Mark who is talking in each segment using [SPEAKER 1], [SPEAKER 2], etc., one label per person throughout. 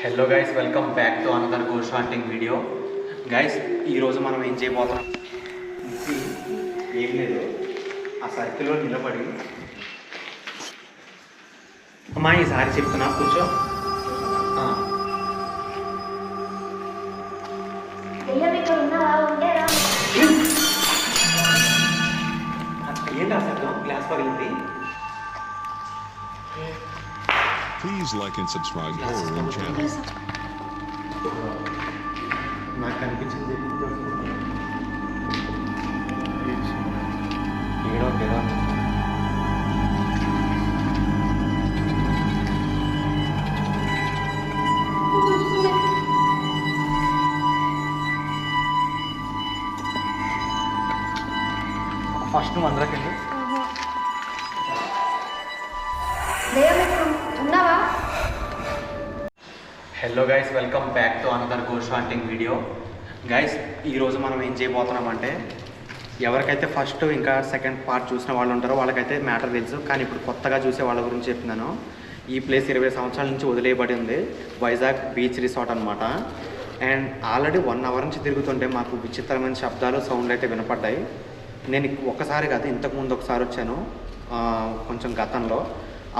[SPEAKER 1] Hello guys, welcome back to another ghost hunting video. Guys, ఈరోజు మనం ఏం చేయబోతున్నాం, ఏం లేదు, ఆ సర్కిల్లో నిలబడి అమ్మా ఈసారి చెప్తున్నా కూర్చో. ఏంటి ఆ శబ్దం? గ్లాస్ పగిలింది.
[SPEAKER 2] Please like and subscribe to our channel.
[SPEAKER 1] నాకు కనిపించింది ఏడో ఏదో ఫస్ట్ నువ్వు అందరికి వెళ్ళి hello guys, welcome back to another ghost hunting video. Guys, ఈరోజు మనం ఏం చేయబోతున్నామంటే, ఎవరికైతే ఫస్ట్ ఇంకా సెకండ్ పార్ట్ చూసిన వాళ్ళు ఉంటారో వాళ్ళకైతే మ్యాటర్ తెలుసు, కానీ ఇప్పుడు కొత్తగా చూసే వాళ్ళ గురించి చెప్తున్నాను. ఈ ప్లేస్ 20 సంవత్సరాల నుంచి వదిలేయబడి ఉంది. వైజాగ్ బీచ్ రిసార్ట్ అనమాట. అండ్ ఆల్రెడీ 1 అవర్ నుంచి తిరుగుతుంటే మాకు విచిత్రమైన శబ్దాలు, సౌండ్లు అయితే వినపడ్డాయి. నేను ఒక్కసారి కాదు, ఇంతకుముందు ఒకసారి వచ్చాను కొంచెం గతంలో.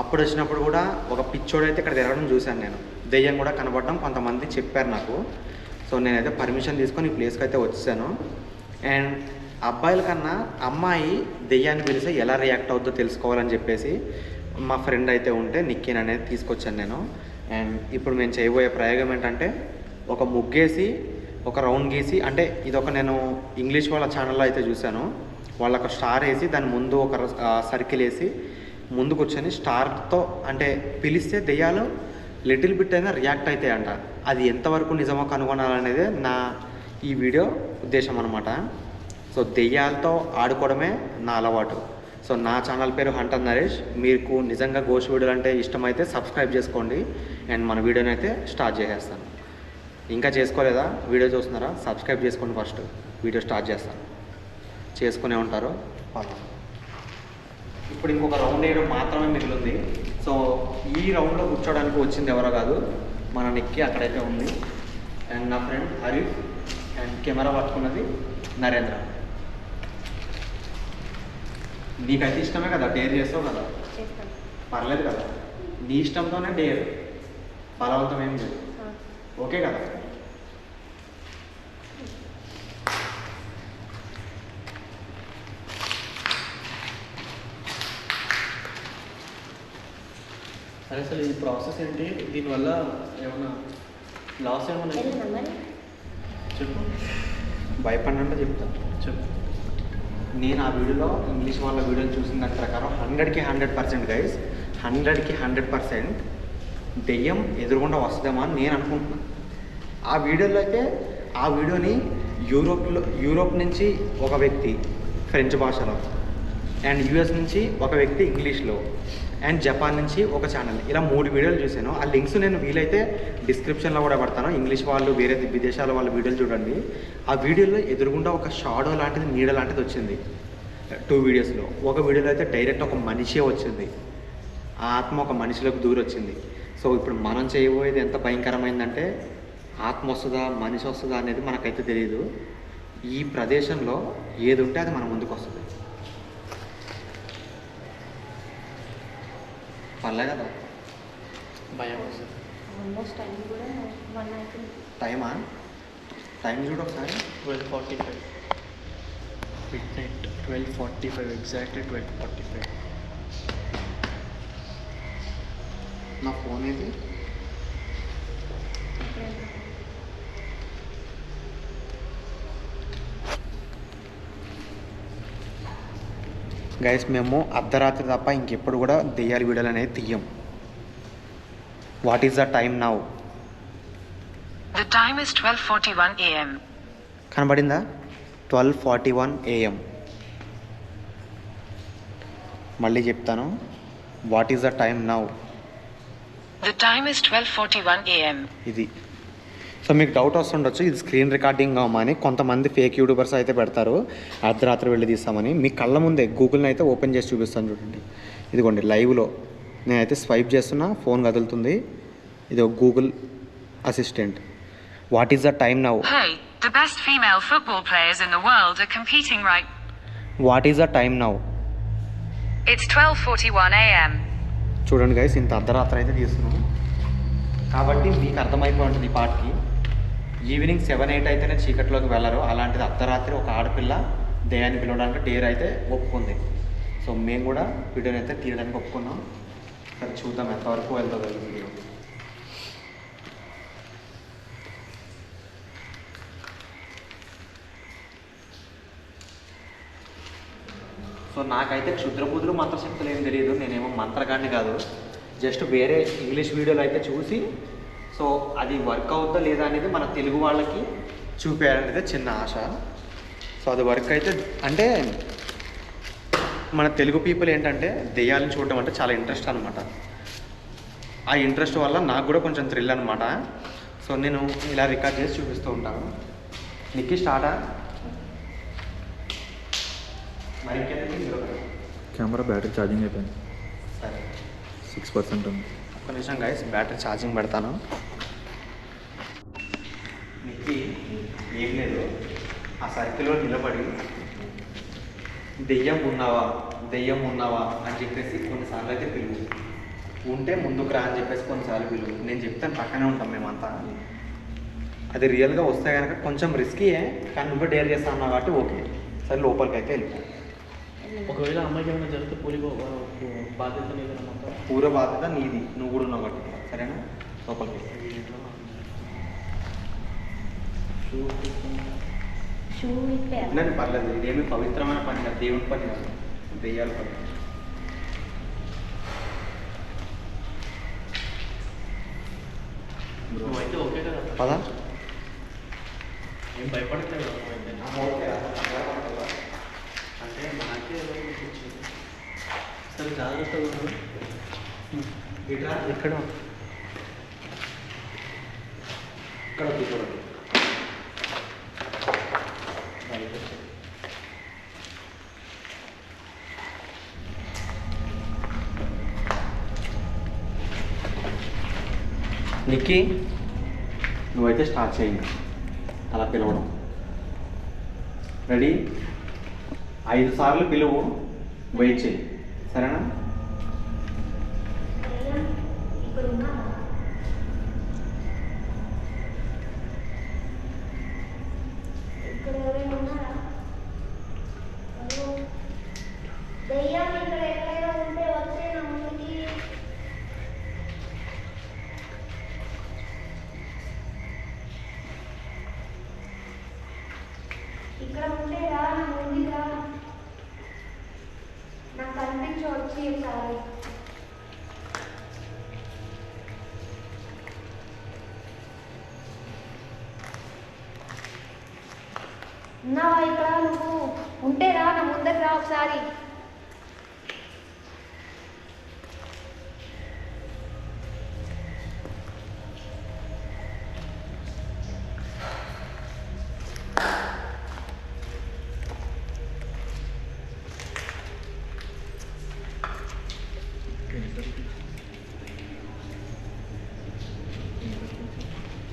[SPEAKER 1] అప్పుడు వచ్చినప్పుడు కూడా ఒక పిచ్చోడైతే ఇక్కడ తిరగడం చూశాను నేను. దెయ్యం కూడా కనపడడం కొంతమంది చెప్పారు నాకు. సో నేనైతే పర్మిషన్ తీసుకొని ఈ ప్లేస్కి అయితే వచ్చాను. అండ్ అబ్బాయిల కన్నా అమ్మాయి దెయ్యాన్ని పిలిస్తే ఎలా రియాక్ట్ అవుతుందో తెలుసుకోవాలని చెప్పేసి మా ఫ్రెండ్ అయితే ఉంటే నిక్కీని అనేది తీసుకొచ్చాను నేను. అండ్ ఇప్పుడు మేము చేయబోయే ప్రయోగం ఏంటంటే, ఒక ముగ్గేసి ఒక రౌండ్ గీసి, అంటే ఇదొక నేను ఇంగ్లీష్ వాళ్ళ ఛానల్లో అయితే చూశాను. వాళ్ళొక స్టార్ వేసి దాని ముందు ఒక సర్కిల్ వేసి ముందు కూర్చొని స్టార్తో అంటే పిలిస్తే దెయ్యాలు లిటిల్ బిట్ అయినా రియాక్ట్ అవుతాయంట. అది ఎంతవరకు నిజమో కనుగొనాలనేదే నా ఈ వీడియో ఉద్దేశం అనమాట. సో దెయ్యాలతో ఆడుకోవడమే నా అలవాటు. సో నా ఛానల్ పేరు హంటర్ నరేష్. మీకు నిజంగా గోస్ట్ వీడియోలు అంటే ఇష్టమైతే సబ్స్క్రైబ్ చేసుకోండి. అండ్ మన వీడియోని అయితే స్టార్ట్ చేసేస్తాను. ఇంకా చేసుకోలేదా? వీడియో చూస్తున్నారా? సబ్స్క్రైబ్ చేసుకోండి. ఫస్ట్ వీడియో స్టార్ట్ చేస్తాను. చేసుకునే ఉంటారు. ఇప్పుడు ఇంకొక రౌండ్ వేయడం మాత్రమే మిగిలింది. సో ఈ రౌండ్లో కూర్చోడానికి వచ్చింది ఎవరో కాదు, మన నిక్కి అక్కడైతే ఉంది. అండ్ నా ఫ్రెండ్ హరీఫ్, అండ్ కెమెరా పట్టుకున్నది నరేంద్ర. నీకైతే ఇష్టమే కదా, డేర్ చేస్తావు కదా, పర్లేదు కదా, నీ ఇష్టంతోనే డేర్, బలవంతం ఏం లేదు. ఓకే కదా?
[SPEAKER 3] సరే, అసలు ఈ ప్రాసెస్ ఏంటి? దీనివల్ల ఏమన్నా లాస్ ఏమన్నా చెప్పు.
[SPEAKER 1] భయపడినంటే చెప్తాను.
[SPEAKER 3] చెప్పు.
[SPEAKER 1] నేను ఆ వీడియోలో ఇంగ్లీష్ వాళ్ళ వీడియోలు చూసిన దాని ప్రకారం 100కి 100% గైస్, 100కి 100% దెయ్యం ఎదురుగుండా వస్తుందేమో అని నేను అనుకుంటున్నాను. ఆ వీడియోలో అయితే ఆ వీడియోని యూరోప్ నుంచి ఒక వ్యక్తి ఫ్రెంచ్ భాషలో, అండ్ యూఎస్ నుంచి ఒక వ్యక్తి ఇంగ్లీష్లో, అండ్ జపాన్ నుంచి ఒక ఛానల్, ఇలా 3 వీడియోలు చూశాను. ఆ లింక్స్ నేను వీలైతే డిస్క్రిప్షన్లో కూడా పెడతాను. ఇంగ్లీష్ వాళ్ళు, వేరే విదేశాల వాళ్ళ వీడియోలు చూడండి. ఆ వీడియోలో ఎదురుగుండా ఒక షాడో లాంటిది, నీడ లాంటిది వచ్చింది 2 వీడియోస్లో. ఒక వీడియోలో అయితే డైరెక్ట్ ఒక మనిషే వచ్చింది, ఆ ఆత్మ ఒక మనిషిలోకి దూరి వచ్చింది. సో ఇప్పుడు మనం చేయబోయేది ఎంత భయంకరమైందంటే, ఆత్మ వస్తుందా మనిషి వస్తుందా అనేది మనకైతే తెలియదు. ఈ ప్రదేశంలో ఏది ఉంటే అది మన ముందుకు వస్తుంది. పర్లే కదా,
[SPEAKER 3] భయం వస్తుంది.
[SPEAKER 1] టైమా? టైం చూడు ఒకసారి.
[SPEAKER 3] 12:45 మిడ్ నైట్. 12:45 ఎగ్జాక్ట్లీ 12:45.
[SPEAKER 1] నా ఫోన్ ఏది? గైస్, మేము అర్ధరాత్రి తప్ప ఇంకెప్పుడు కూడా దెయ్యాల వీడియోలు అనేది తీయం. What is the time now?
[SPEAKER 4] The time is 12:41 a.m.
[SPEAKER 1] కనబడిందా? 12:41 AM. మళ్ళీ చెప్తాను, what is the time now?
[SPEAKER 4] The time is 12:41 a.m.
[SPEAKER 1] ఇది. సో మీకు డౌట్ వస్తుండొచ్చు, ఇది స్క్రీన్ రికార్డింగ్ అని. కొంతమంది ఫేక్ యూట్యూబర్స్ అయితే పెడతారు అర్ధరాత్రి వెళ్ళి తీస్తామని. మీ కళ్ళ ముందే గూగుల్ని అయితే ఓపెన్ చేసి చూపిస్తాను చూడండి. ఇదిగోండి లైవ్లో నేనైతే స్వైప్ చేస్తున్నా, ఫోన్ కదులుతుంది. ఇది Google assistant. What is the time now?
[SPEAKER 4] Hey, the best female football players in the world are competing right.
[SPEAKER 1] What is the time now?
[SPEAKER 4] It's 12:41 a.m.
[SPEAKER 1] చూడండి గైస్, ఇంత అర్ధరాత్రి అయితే తీస్తున్నాం కాబట్టి మీకు అర్థమైపోయి ఉంటుంది ఈ పాటకి. ఈవినింగ్ 7-8 అయితేనే చీకట్లోకి వెళ్ళరు, అలాంటిది అర్ధరాత్రి ఒక ఆడపిల్ల దయ్యాన్ని పిలవడానికి డేర్ అయితే ఒప్పుకుంది. సో మేము కూడా వీడియోని అయితే తీయడానికి ఒప్పుకున్నాం. సరే చూద్దాం ఎంతవరకు వెళ్తుందో ఈ వీడియో. సో నాకైతే క్షుద్రబుద్ధులు మంత్రశక్తులు ఏం తెలియదు, నేనేమో మంత్రగాడిని కాదు. జస్ట్ వేరే ఇంగ్లీష్ వీడియోలు అయితే చూసి సో అది వర్క్ అవుతుందా లేదా అనేది మన తెలుగు వాళ్ళకి చూపించాలనేది చిన్న ఆశ. సో అది వర్క్ అయితే అంటే మన తెలుగు పీపుల్ ఏంటంటే దెయ్యాలను చూడడం అంటే చాలా ఇంట్రెస్ట్ అనమాట. ఆ ఇంట్రెస్ట్ వల్ల నాకు కూడా కొంచెం థ్రిల్ అనమాట. సో నేను ఇలా రికార్డ్ చేసి చూపిస్తూ ఉంటాను. నిక్కి స్టార్టా మరి
[SPEAKER 5] కెమెరా బ్యాటరీ ఛార్జింగ్ అయిపోయింది,
[SPEAKER 1] సరే
[SPEAKER 5] 6% ఉంది.
[SPEAKER 1] ఒక్క నిమిషం గైస్, బ్యాటరీ ఛార్జింగ్ పెడతాను. నిక్కి ఏం లేదు, ఆ సర్కిల్లో నిలబడి దెయ్యం ఉన్నావా దెయ్యం ఉన్నావా అని చెప్పేసి కొన్నిసార్లు అయితే పిలువు, ఉంటే ముందుకు రా అని చెప్పేసి కొన్నిసార్లు పిలువు. నేను చెప్తాను, పక్కనే ఉంటాం మేమంతా. అది రియల్గా వస్తే కనుక కొంచెం రిస్కీయే, కానీ నువ్వు డేర్ చేస్తా అన్నావు కాబట్టి ఓకే. సరే లోపలికి అయితే వెళ్ళిపో.
[SPEAKER 3] ఒకవేళ అమ్మాయికి ఏమైనా జరిగితే బాధ్యత లేదన్నమాట.
[SPEAKER 1] పూర్వ బాధ్యత నీది, నువ్వు కూడా ఉన్నావు కాబట్టి సరేనా. లోపలికి నన్ను పర్లేదు, ఇదేమి పవిత్రమైన పని కాదు, దేవుని పని కాదు, దెయ్యాల పని.
[SPEAKER 3] నువ్వైతే ఓకే కదా,
[SPEAKER 1] పదా
[SPEAKER 3] ఏం భయపడతావు కదా నువ్వైతే. అంటే నాకే ఏదో అనిపించింది. సరే జాగ్రత్తగా ఉన్నాడు.
[SPEAKER 1] ఇట్లా ఇక్కడ ఇక్కడ చూడండి. నిక్కి నువ్వైతే స్టార్ట్ చేయండి అలా పిలవడం. రెడీ? 5 సార్లు పిలువు, వెయిట్ చేయి, సరేనా?
[SPEAKER 6] ఇక్కడ ఉంటే రా, నా ముందుకు రా, నాకు కనిపించి వచ్చి సారి. ఉన్నావా ఇక్కడ? నువ్వు ఉంటే రా, నా ముందరికి రా ఒకసారి.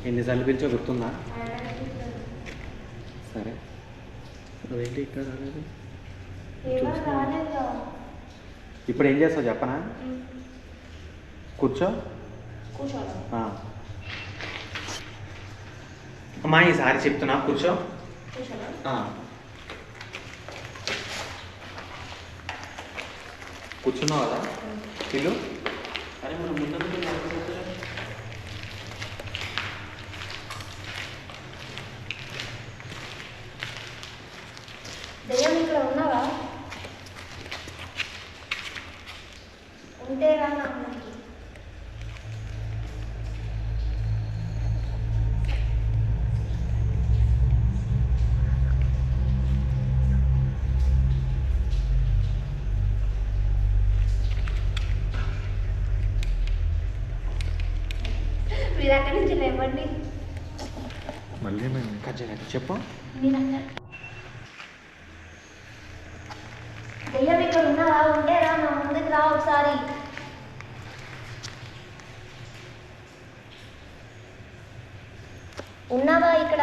[SPEAKER 1] ఎన్నిసార్లు పిలిచో గుర్తుందా? సరే
[SPEAKER 3] అదేంటి ఇక్కడ రాలేదు?
[SPEAKER 6] ఎవరు రాలేదు.
[SPEAKER 1] ఇప్పుడు ఏం చేస్తావు చెప్పనా? కూర్చో.
[SPEAKER 6] కూర్చోాలి.
[SPEAKER 1] అమ్మా ఈసారి చెప్తున్నా, కూర్చో.
[SPEAKER 6] కూర్చోాలి.
[SPEAKER 1] కూర్చున్నావు కదా, పిల్లు.
[SPEAKER 3] అరే మనం ముందు
[SPEAKER 6] దయ్యం ఇక్కడ ఉన్నావా? ఉంటే రా నా ముందుకి. మీరు అక్కడి నుంచి లేవండి.
[SPEAKER 5] మళ్ళీ ఏమైంది?
[SPEAKER 1] ఖచ్చితంగా చెప్పు.
[SPEAKER 6] మీరు అక్కడ దయ్యం ఇక్కడ ఉన్నావా? ఉంటే రా, నా ముందుకు రా ఒకసారి. ఉన్నావా ఇక్కడ?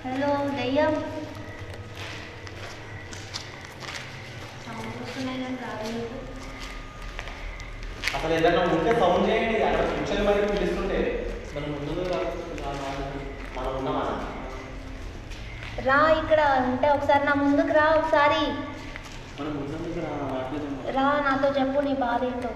[SPEAKER 6] హలో దయ్యం. సౌండ్ వస్తున్నాయి కానీ రాలేదు.
[SPEAKER 1] అసలు ఏదైనా ఉంటే సౌండ్ చేయండి. అక్కడ కూర్చొని మరి పిలుస్తుంటే
[SPEAKER 3] మనం ముందు
[SPEAKER 1] మనం ఉన్నామా?
[SPEAKER 6] రా ఇక్కడ ఉంటే ఒకసారి నా ముందుకు రా ఒకసారి.
[SPEAKER 3] మనం ముందు రావట్లేదు.
[SPEAKER 6] రా నాతో చెప్పు నీ బాధ ఏంటో.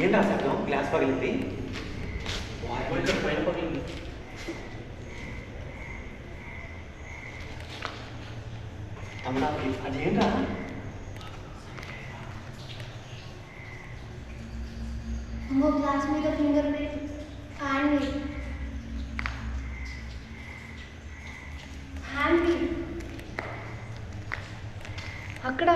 [SPEAKER 1] ఏంటి ఆ శబ్దం? గ్లాస్ పగిలింది.
[SPEAKER 3] పైన పగిలింది.
[SPEAKER 1] తమ్ముడా అదేంటా?
[SPEAKER 6] ఇంకో గ్లాస్ మీద ఫింగర్ ప్రింట్, హ్యాండ్ అక్కడ.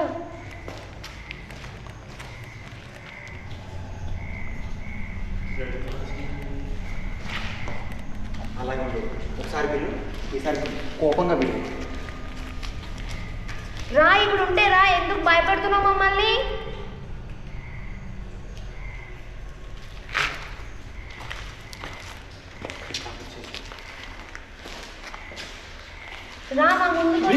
[SPEAKER 1] అలాగే ఉండు. ఒకసారి పిలు, ఈసారి కోపంగా పిలు.
[SPEAKER 6] రా ఇక్కడ ఉంటే రా. ఎందుకు భయపెడుతున్నావు మమ్మల్ని? రా నా ముందుకు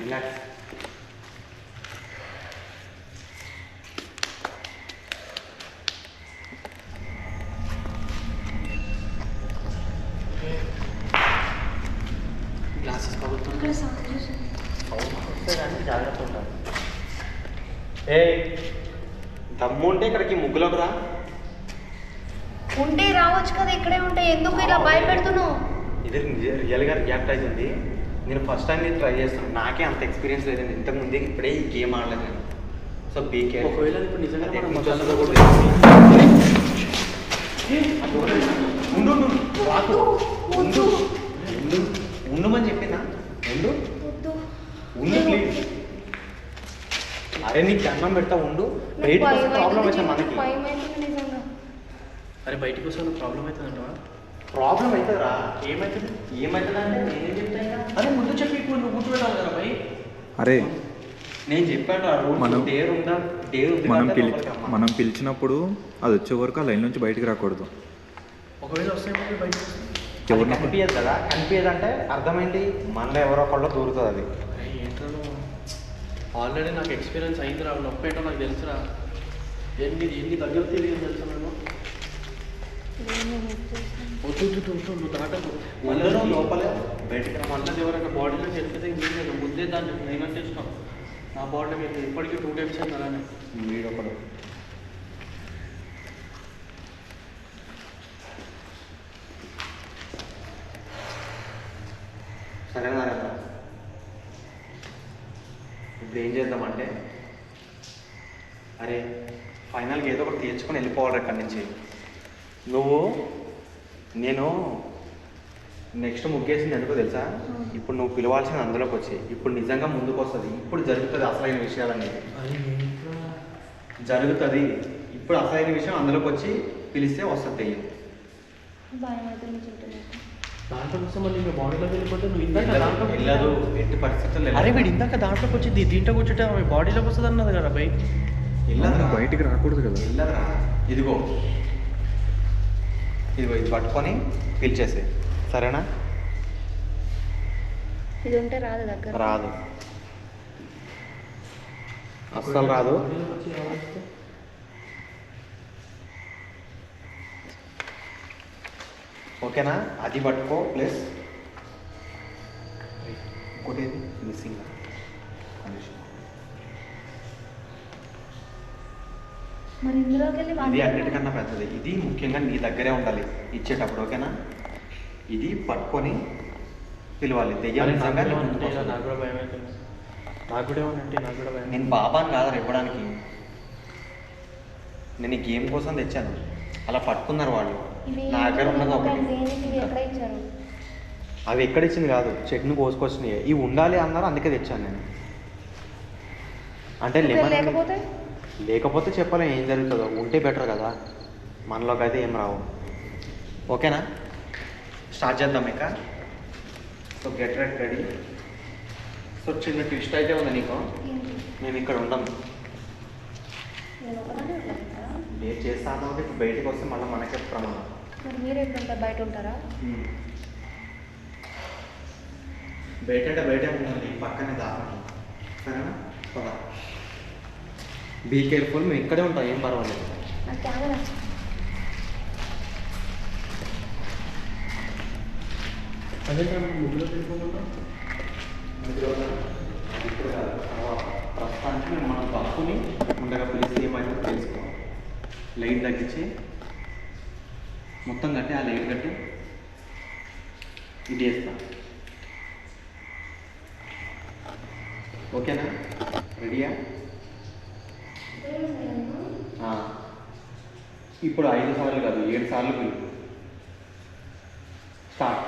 [SPEAKER 1] రిలాక్స్. గ్లాసెస్ పగులుతుంది. జాగ్రత్త ఉంటారు. ఏ దమ్ము ఉంటే ఇక్కడికి ముగ్గులోకి రా.
[SPEAKER 6] ఉంటే రావచ్చు కదా, ఇక్కడే ఉంటే ఎందుకు ఇలా భయపెడుతున్నావు?
[SPEAKER 1] ఇది రియల్గా రియాక్ట్ అవుతుంది. నేను ఫస్ట్ టైం ఇది ట్రై చేస్తాను. నాకే అంత ఎక్స్పీరియన్స్ లేదు. ఇంతకుముందే ఇప్పుడే ఈ గేమ్ ఆడలేదు నేను. So be care.
[SPEAKER 3] ఒకవేళ ఇప్పుడు నిజంగా మనం
[SPEAKER 1] ఉండమని చెప్పిందా? ఉండు
[SPEAKER 6] వద్దు.
[SPEAKER 1] ఉండు ప్లీజ్. అరే నీకు అన్నం పెడతా ఉండు. వెయిట్ ప్రాబ్లం అవుతుంది మనకి.
[SPEAKER 6] భయం అవుతుంది నిజంగా.
[SPEAKER 3] అరే బయటకు వస్తే ప్రాబ్లం అవుతుందంటవా?
[SPEAKER 1] ప్రాబ్లం అవుతుందిరా.
[SPEAKER 3] ఏమవుతుంది?
[SPEAKER 1] ఏమవుతుంది అంటే నేనేం చెప్తాను.
[SPEAKER 3] అరే ముందు చెప్పి ఇప్పుడు నువ్వు కూర్చోబెట్టాలి కదా భయ్.
[SPEAKER 5] అరే
[SPEAKER 1] నేను చెప్పాను ఆ రూల్.
[SPEAKER 5] మనం-
[SPEAKER 1] డేర్ ఉందా? డేర్ ఉంది
[SPEAKER 5] మనం
[SPEAKER 1] కాబట్టి లోపలికి రమ్మను.
[SPEAKER 5] మనం పిలిచినప్పుడు అది వచ్చే వరకు ఆ లైన్ నుంచి బయటికి రాకూడదు.
[SPEAKER 3] ఒకవేళ వస్తే బయటకు
[SPEAKER 1] అది
[SPEAKER 5] ఎవరినో
[SPEAKER 1] కనిపించదు కదా. కనిపించదు అంటే అర్థమైంది మనలో ఎవరో ఒకళ్ళు దూరుతుంది అది.
[SPEAKER 3] ఏంటో ఆల్రెడీ నాకు ఎక్స్పీరియన్స్ అయిందిరా. నొప్పి ఏంటో నాకు తెలుసురా. ఎన్ని దగ్గర తెలియదు తెలుసు నేను. వద్దు నువ్వు దాటకు.
[SPEAKER 1] మళ్ళీ లోపలే బయటికి రమ్మని.
[SPEAKER 3] మళ్ళీ ఎవరైనా బాడీలో చెప్తే నేను ముందే దాన్ని నేనంటే ఇష్టం. నా బాడీ మీద ఇప్పటికీ 2 times అయింది అలానే.
[SPEAKER 1] వీడొకడు సరేనా? ఇప్పుడు ఏం చేద్దామంటే, అరే ఫైనల్గా ఏదో ఒకటి తీర్చుకొని వెళ్ళిపోవాలి ఇక్కడి నుంచి. నేను నెక్స్ట్ ముగ్గేసింది ఎందుకో తెలుసా? ఇప్పుడు నువ్వు పిలవాల్సింది అందులోకి వచ్చి ఇప్పుడు నిజంగా ముందుకు వస్తుంది. ఇప్పుడు జరుగుతుంది అసలైన విషయాలన్నీ జరుగుతుంది. ఇప్పుడు అసలైన విషయం అందులోకి వచ్చి పిలిస్తే వస్తుంది తెయ్యం.
[SPEAKER 6] భయం అవుతుంది చుట్టూ.
[SPEAKER 3] దాంట్లో వస్తే మళ్ళీ మీ బాడీలోకి వెళ్ళిపోతే నువ్వు ఇందాక దాంట్లో
[SPEAKER 1] వెళ్ళదు. ఎట్టి పరిస్థితుల్లో
[SPEAKER 3] అరే వీడు ఇందాక దాంట్లోకి వచ్చి దీంట్లో కూర్చుంటే మీ బాడీలోకి వస్తుంది అన్నది కదా భయ్.
[SPEAKER 1] వెళ్ళదురా.
[SPEAKER 5] బయటికి రాకూడదు కదా.
[SPEAKER 1] వెళ్ళదురా. ఇదిగో ఇది పట్టుకొని పిలిచేసే. సరేనా?
[SPEAKER 6] ఇది ఉంటే రాదు దగ్గర.
[SPEAKER 1] రాదు, అస్సలు రాదు. ఓకేనా? అది పట్టుకో. ప్లస్ ఇంకోటి మిస్సింగ్
[SPEAKER 6] మరి ఇందులోకి వెళ్ళి
[SPEAKER 1] ఇది అన్నిటికన్నా పెద్దది. ఇది ముఖ్యంగా నీ దగ్గరే ఉండాలి ఇచ్చేటప్పుడు. ఓకేనా? ఇది పట్టుకొని పిలవాలి. దెయ్యం నిజంగా నీ ముందుకు వస్తుంది.
[SPEAKER 3] నాకు కూడా భయం అవుతుంది. నాకు కూడా ఏమనంటే నాకు కూడా భయం.
[SPEAKER 1] నేను బాబాని కాదు ఇవ్వడానికి. నేను ఈ గేమ్ కోసం తెచ్చాను. అలా పట్టుకున్నారు వాళ్ళు.
[SPEAKER 6] ఇవి
[SPEAKER 1] నా దగ్గర ఉన్నది ఒకటి.
[SPEAKER 6] దేనికి ఇవి ఎక్కడ ఇచ్చారు?
[SPEAKER 1] అవి ఎక్కడ ఇచ్చింది కాదు, చెట్టును కోసుకొచ్చినాయి. ఇవి ఉండాలి అన్నారు, అందుకే తెచ్చాను నేను. అంటే లెమన్ లేకపోతే చెప్పలేం ఏం జరుగుతుందో. ఉంటే బెటర్ కదా, మనలోకి అయితే ఏం రావు. ఓకేనా, స్టార్ట్ చేద్దాం ఇక. So get ready. సో చిన్న ట్విస్ట్ అయితే ఉంది నీకు, మేము ఇక్కడ ఉండం. నేను చేస్తాను ఇప్పుడు బయటకు వస్తే మళ్ళీ మనకే ప్రమాదం.
[SPEAKER 6] మరి మీరు ఎప్పుడు బయట ఉంటారా?
[SPEAKER 1] బయట అంటే బయటే ఉండాలి, పక్కనే దాపండి. సరేనా, పదా. బీ కేర్ఫుల్, మేము ఇక్కడే ఉంటాం, ఏం పర్వాలేదు.
[SPEAKER 6] నాకు కెమెరా
[SPEAKER 3] అదే ముగ్గులో వెళ్ళిపోకుండా
[SPEAKER 1] ఇప్పుడు కాదు, ప్రస్తుతానికి మేము మనం పక్కుని ఉండగా పిలిస్తే ఏమైనా తెలుసుకోవాలి. లైట్ తగ్గించి మొత్తం కట్టి, ఆ లైట్ కట్టి ఇది వేస్తాం. ఓకేనా, రెడీయా? ఇప్పుడు 5 సార్లు కాదు, 7 సార్లు పిలుపు. స్టార్ట్.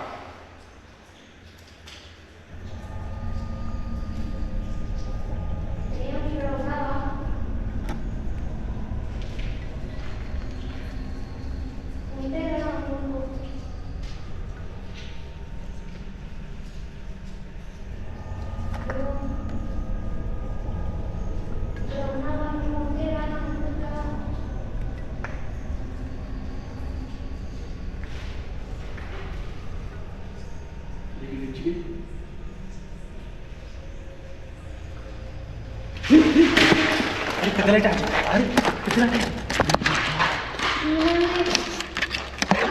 [SPEAKER 1] అరే పెద్ద లైట్ ఆన్ చేయి. అరే పెద్ద లైట్ ఆన్ చేయి.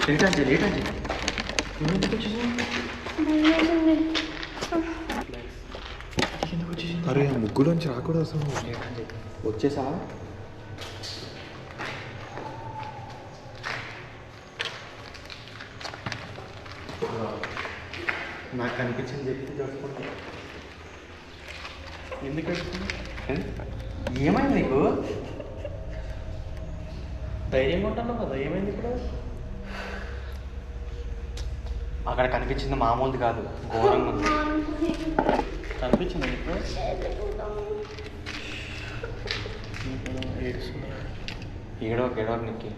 [SPEAKER 1] లేట్ ఆన్ చేయి, లేట్ ఆన్ చేయి.
[SPEAKER 5] అరే ఆ ముగ్గులోంచి రాకూడదు అసలు.
[SPEAKER 1] వచ్చేసా? నాకు కనిపించింది చెప్తే చూసుకుంటా.
[SPEAKER 3] ఎందుకు
[SPEAKER 1] ఏమైంది నీకు?
[SPEAKER 3] ధైర్యంగా ఉంటాను కదా, ఏమైంది ఇప్పుడు?
[SPEAKER 1] అక్కడ కనిపించింది మామూలుది కాదు, ఘోరంగా ఉంది.
[SPEAKER 3] కనిపించింది ఇప్పుడు
[SPEAKER 1] ఏడోకి నీకు.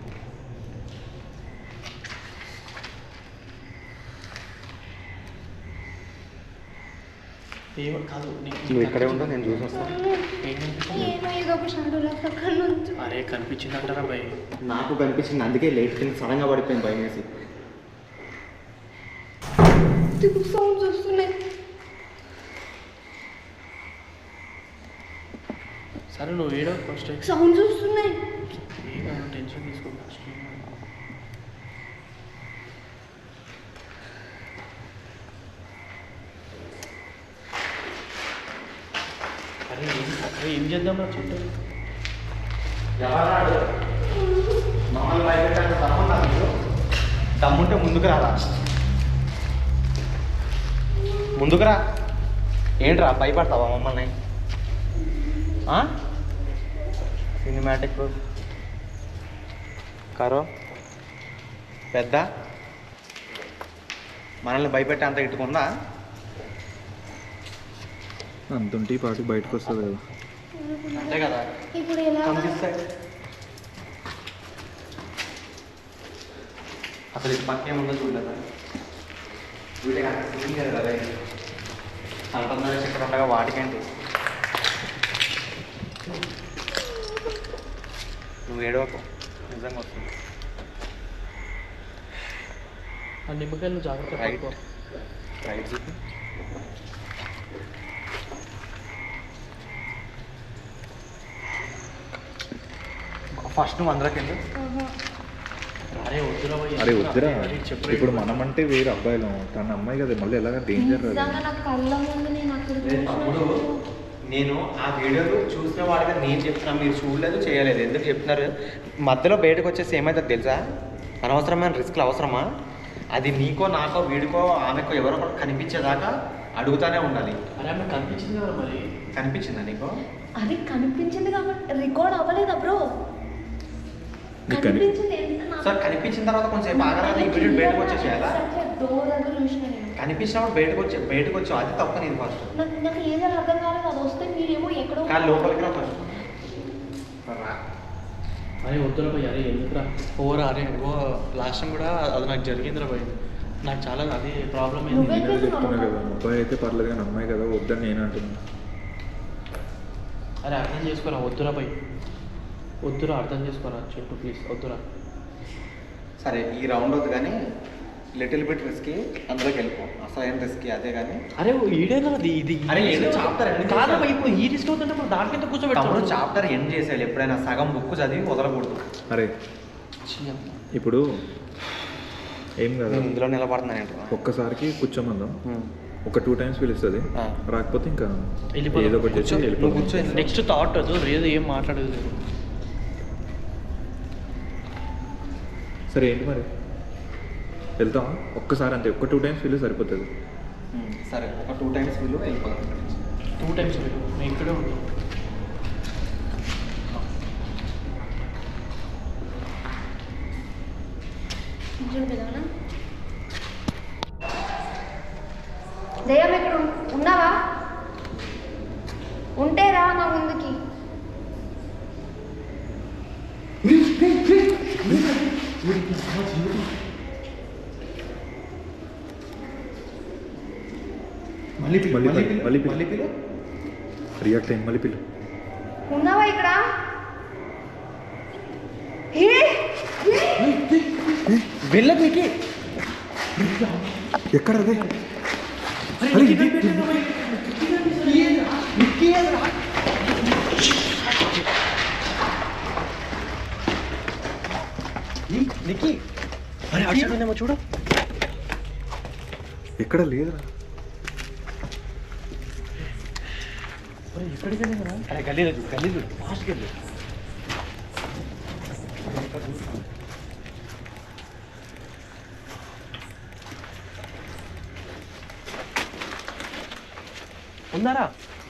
[SPEAKER 3] కాదు,
[SPEAKER 1] నువ్వు ఇక్కడే ఉంటావు, నేను చూసి వస్తాను.
[SPEAKER 3] అరే కనిపించింది అంటారా భయ్?
[SPEAKER 1] నాకు కనిపించింది, అందుకే లేట్ కింద సడన్గా పడిపోయింది భయం వేసి.
[SPEAKER 6] సౌండ్స్ వస్తున్నాయి.
[SPEAKER 3] సరే నువ్వు ఏడో ఫస్ట్.
[SPEAKER 6] సౌండ్స్ వస్తున్నాయి.
[SPEAKER 3] ఏం టెన్షన్ తీసుకో ఫస్ట్. అరే ఏం చేద్దాం నా చుట్టూ?
[SPEAKER 1] ఎవరాడు మమ్మల్ని భయపెట్టాడు? తమ్మున్నా మీరు? దమ్ముంటే ముందుకు రారా, ముందుకు రా. ఏంట్రా భయపడతావా మమ్మల్ని? సినిమాటిక్ కరో పెద్ద మనల్ని భయపెట్టే అంత ఇట్టుకుందా?
[SPEAKER 5] అంతుంటే పాటు బయటకు వస్తుంది కదా.
[SPEAKER 1] అంతే కదా,
[SPEAKER 6] ఇప్పుడు ఎలా
[SPEAKER 1] కనిపిస్తాయి. అసలు ఇది పక్కేముందో చూడలేదా? వీటికి అంత సీన్ కదా కదా, సంపద ఇక్కడ ఉండగా వాటికేంటి? నువ్వు ఏడవకు, నిజంగా వస్తుంది.
[SPEAKER 3] ఆ నిమ్మకాయలు జాగ్రత్త
[SPEAKER 1] రైట్
[SPEAKER 3] పట్టుకో.
[SPEAKER 1] రైట్ చూపి. ఫస్ట్ నువ్వు అందులోకి వెళ్ళు.
[SPEAKER 3] అరే వద్దురా భయ్.
[SPEAKER 5] అరే వద్దురా,
[SPEAKER 3] చెప్పు.
[SPEAKER 5] ఇప్పుడు మనం అంటే వేరే అబ్బాయిలు, తన అమ్మాయి కదా, మళ్ళీ ఎలాగ డేంజర్ అది.
[SPEAKER 6] నిజంగా నా కళ్ళ ముందు నేను అక్కడ
[SPEAKER 1] తమ్ముడు, నేను ఆ వీడియోలు చూసిన వాడిగా నేను చెప్తున్నా, మీరు చూడలేదు చేయలేదు, ఎందుకు చెప్తున్నారు? మధ్యలో బయటకు వచ్చేసి ఏమవుతుంది తెలుసా? అనవసరమైన రిస్క్లు అవసరమా? అది నీకో నాకో వీడికో ఆమెకో ఎవరో ఒకటి కనిపించేదాకా అడుగుతానే ఉండాలి.
[SPEAKER 3] అరే ఆమె కనిపించింది కదా మరి.
[SPEAKER 1] కనిపించిందా నీకు?
[SPEAKER 6] అది కనిపించింది కాబట్టి రికార్డ్ అవ్వలేదా బ్రో? కనిపించింది.
[SPEAKER 1] సార్ కనిపించిన తర్వాత కొంచెం ఆగరాదు, ఈ వీడియో బయటకు వచ్చేసేయాలా?
[SPEAKER 6] డోర్ దగ్గర చూసిన నేను
[SPEAKER 1] కనిపించినప్పుడు బయటకు వచ్చావు, అది తప్ప నేను ఫస్ట్.
[SPEAKER 6] నాకు ఏదో అర్థం కాలేదు, అది వస్తే మీరేమో ఎక్కడో
[SPEAKER 1] కానీ లోపలికి రా ఫస్ట్.
[SPEAKER 3] అరే వద్దురా భయ్, అరే ఎందుకురా ఓరా, అరే ఓ లాస్ట్ టైం కూడా అది నాకు జరిగిందిరా భయ్. నాకు చాలా అది ప్రాబ్లం అయింది.
[SPEAKER 5] నేను చెప్తున్నా కదా, అబ్బాయి అయితే పర్లేదు కానీ అమ్మాయి కదా వద్దని నేను అంటున్నా.
[SPEAKER 3] అరే అర్థం చేసుకోరా, వద్దురా భయ్, వద్దురా, అర్థం చేసుకోరా చెట్టు ప్లీజ్, వద్దురా.
[SPEAKER 1] సరే ఈ రౌండ్ వద్దు కానీ లిటిల్ బిట్ రిస్కీ, అందులోకి వెళ్ళిపో. అసలు ఏం రిస్కీ అదే కానీ.
[SPEAKER 3] అరే ఈడేనా ఇది
[SPEAKER 1] అరే ఏంటో చాప్టర్ ఎండ్
[SPEAKER 3] కాదా భయ్, ఇప్పుడు ఈ రిస్క్ అవుతుంటే ఇప్పుడు దాని కింద కూర్చోబెట్టాడు.
[SPEAKER 1] చాప్టర్ ఎండ్ చేసేయాలి ఎప్పుడైనా, సగం బుక్ చదివి వదలకూడదు.
[SPEAKER 5] అరే ఇప్పుడు ఏం కదా,
[SPEAKER 1] నేను ఇందులో నిలబడుతున్నాను ఏంటో.
[SPEAKER 5] ఒక్కసారికి కూర్చోమందాం, ఒక 2 times పిలుస్తుంది, రాకపోతే ఇంకా ఏదో ఒకటి చేసి వెళ్ళిపోతాం.
[SPEAKER 3] నెక్స్ట్ థాట్ అది ఏదో ఏం మాట్లాడేది లేదు.
[SPEAKER 5] సరే ఏంటి మరి వెళ్తామా? ఒక్కసారి అంతే, ఒక 2 times పిలిచి సరిపోతుంది.
[SPEAKER 1] సరే ఒక 2 times వీళ్ళు వెళ్ళిపోతాం.
[SPEAKER 3] 2 times నేను ఇక్కడే ఉంటాను.
[SPEAKER 6] దయ్యం ఇక్కడ ఉన్నావా? ఉంటే రా నా ముందుకి.
[SPEAKER 1] మళ్ళీ
[SPEAKER 5] పిలు. రియాక్ట్ అయింది, మళ్ళీ పిలు.
[SPEAKER 6] ఉన్నావా ఇక్కడ?
[SPEAKER 1] వెళ్ళదు నీకు.
[SPEAKER 5] ఎక్కడ అదే?
[SPEAKER 3] అరే అడిగిందేమో చూడు.
[SPEAKER 5] ఎక్కడ లేదురా.
[SPEAKER 3] ఎక్కడికి వెళ్ళిందిరా?
[SPEAKER 1] అరే గల్లీలో ఫాస్ట్కి వెళ్ళు.
[SPEAKER 3] ఉన్నారా?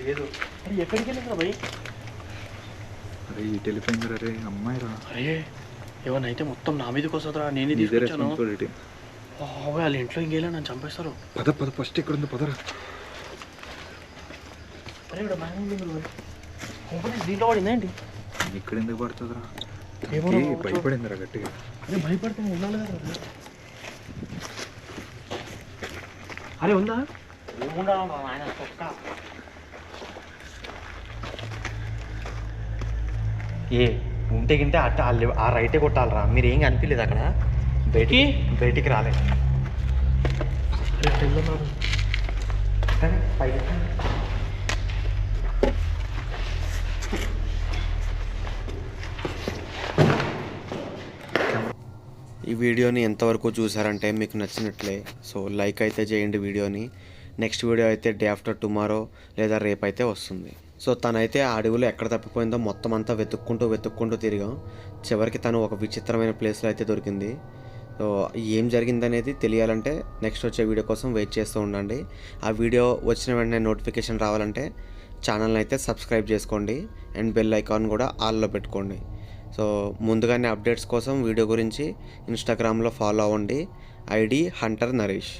[SPEAKER 1] లేదు.
[SPEAKER 3] అరే ఎక్కడికి వెళ్ళిందిరా భయ్?
[SPEAKER 5] అరే ఇటు వెళ్ళిపోయింది. అరే అమ్మాయి రా.
[SPEAKER 3] అరే ఏమన్నా అయితే మొత్తం నా మీదకి వస్తుందిరా, నేనే
[SPEAKER 5] ఇదే
[SPEAKER 3] తీసుకొచ్చాను.
[SPEAKER 5] రెస్పాన్సిబిలిటీ.
[SPEAKER 3] వాళ్ళ ఇంట్లో ఇంకేలా నన్ను చంపేస్తారు.
[SPEAKER 5] పద ఫస్ట్ ఎక్కడ ఉంది, పదరా.
[SPEAKER 3] అరే ఇక్కడ దీంట్లో పడింది ఏంటి?
[SPEAKER 5] ఇక్కడ ఎందుకు పడుతుందిరా?
[SPEAKER 3] ఏమో
[SPEAKER 5] భయపడిందిరా గట్టిగా.
[SPEAKER 3] అరే భయపడితే ఉండాలి కదా. అరే ఉందా?
[SPEAKER 1] ఆయన చొక్క. ఏ ఉంటే గింటే అట్ట ఆ రైటే కొట్టాలరా. మీరు ఏం కనిపించలేదు అక్కడ, బయటికి రాలేదు. ఈ వీడియోని ఎంతవరకు చూసారంటే మీకు నచ్చినట్లే, సో లైక్ అయితే చేయండి వీడియోని. నెక్స్ట్ వీడియో అయితే డే ఆఫ్టర్ టుమారో లేదా రేపు అయితే వస్తుంది. సో తనైతే ఆ అడవిలో ఎక్కడ తప్పిపోయిందో మొత్తం అంతా వెతుక్కుంటూ తిరిగాం. చివరికి తను ఒక విచిత్రమైన ప్లేస్లో అయితే దొరికింది. సో ఏం జరిగిందనేది తెలియాలంటే నెక్స్ట్ వచ్చే వీడియో కోసం వెయిట్ చేస్తూ ఉండండి. ఆ వీడియో వచ్చిన వెంటనే నోటిఫికేషన్ రావాలంటే ఛానల్ని అయితే సబ్స్క్రైబ్ చేసుకోండి అండ్ బెల్ ఐకాన్ కూడా ఆల్లో పెట్టుకోండి. సో ముందుగానే అప్డేట్స్ కోసం వీడియో గురించి ఇన్స్టాగ్రామ్లో ఫాలో అవ్వండి. ID Hunter Naresh.